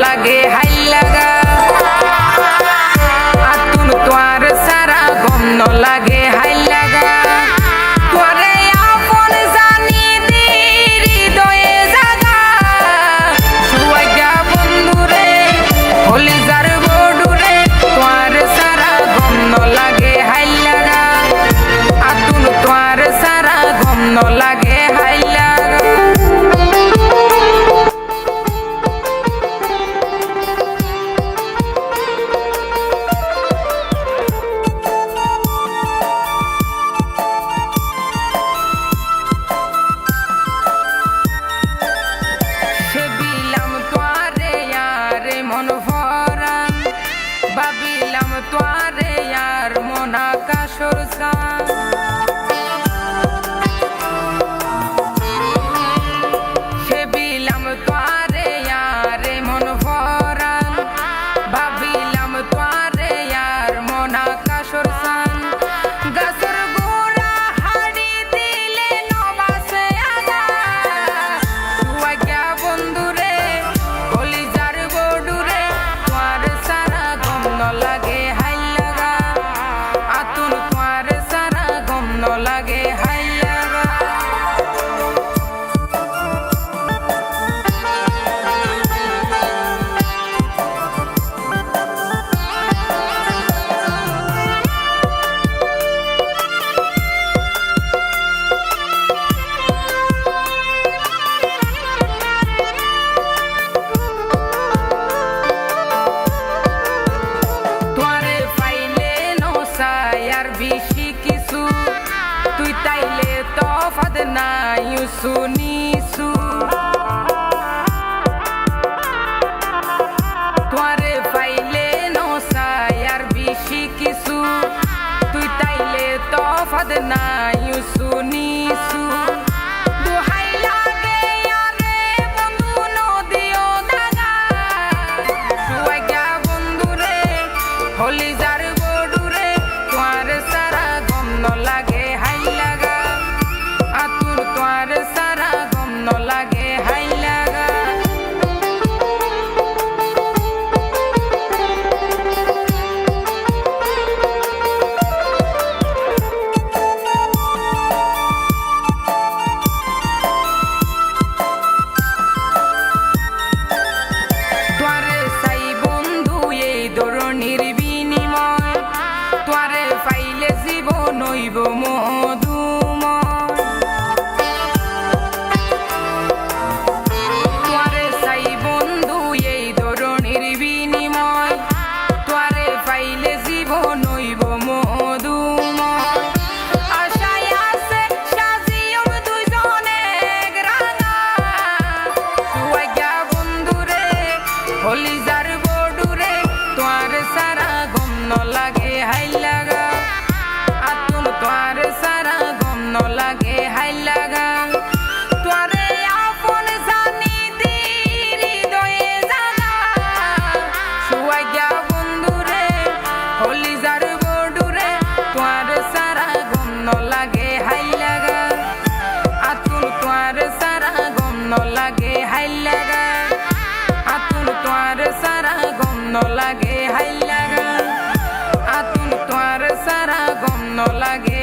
লাগে হাই লাগা আতুন তোয়ার সারা গম ন লাগে হাই লাগা তোরে আপন জানি দি হৃদয়ে জাগা সুয়াগা বন্ধুরে হলি যার বডুরে তোয়ার সারা গম ন লাগে হাই লাগা আতুন তোয়ার সারা গম ন লাগে হাই লাগা ভাবিলাম তোয়ারে यार মন আকাশর সান সেবিলাম তোয়ারে यार মন ভরান ভাবিলাম তোয়ারে यार মন আকাশর সান গাছের গোড়া হাড়ি দিলে নবাসে আগা সুয়াগা বন্ধুরে কলিজার বডুরে তোয়ার সারা গম ন লাগে হাই লাগা আতুন তোয়ার সারা গম ন লাগে হাই লাগা আর বেশি কিছু তুই তাইলে তফাৎ নাই শুনিছু তোরে পাইলে নসাই আর বেশি কিছু তুই তাইলে তফাৎ নাই শুনিছু দোহাই লাগে আরে বন্ধু নদিও দাগা সুয়াগা বন্ধুরে হলি যার বডুরে তোয়ার সারা গম ন লাগে হাই লাগা আতুর তোয়ার সারা গম ন লাগে হাই লাগা তোয়ারে সাই বন্ধু এই ধরনের বিনিময় তোয়ারে পাইলে জীবন হইব মধুময় তোয়ারে চাই বন্ধু এই ধরনের বিনিময় তোয়ারে পাইলে জীবন হইব মধুময় আশায় আছে সাজিয়ম দুইজনে রাঙা সুয়াগা বন্ধুরে হলি যার বডুরে তোয়ার সারা গম ন লাগে হাই লাগা আতুন তোয়ার সারা গম ন লাগে হাই লাগা তোরে আপন জানি দি হৃদয়ে জাগা সুয়াগা বন্ধুরে হলি যার বডুরে তোয়ার সারা গম ন লাগে হাই লাগা আতুন তোয়ার সারা গম ন লাগে হাই লাগা আতুন তোয়ার সারা গম ন লাগে হাই লাগা আতুন তোয়ার সারা গম ন লাগে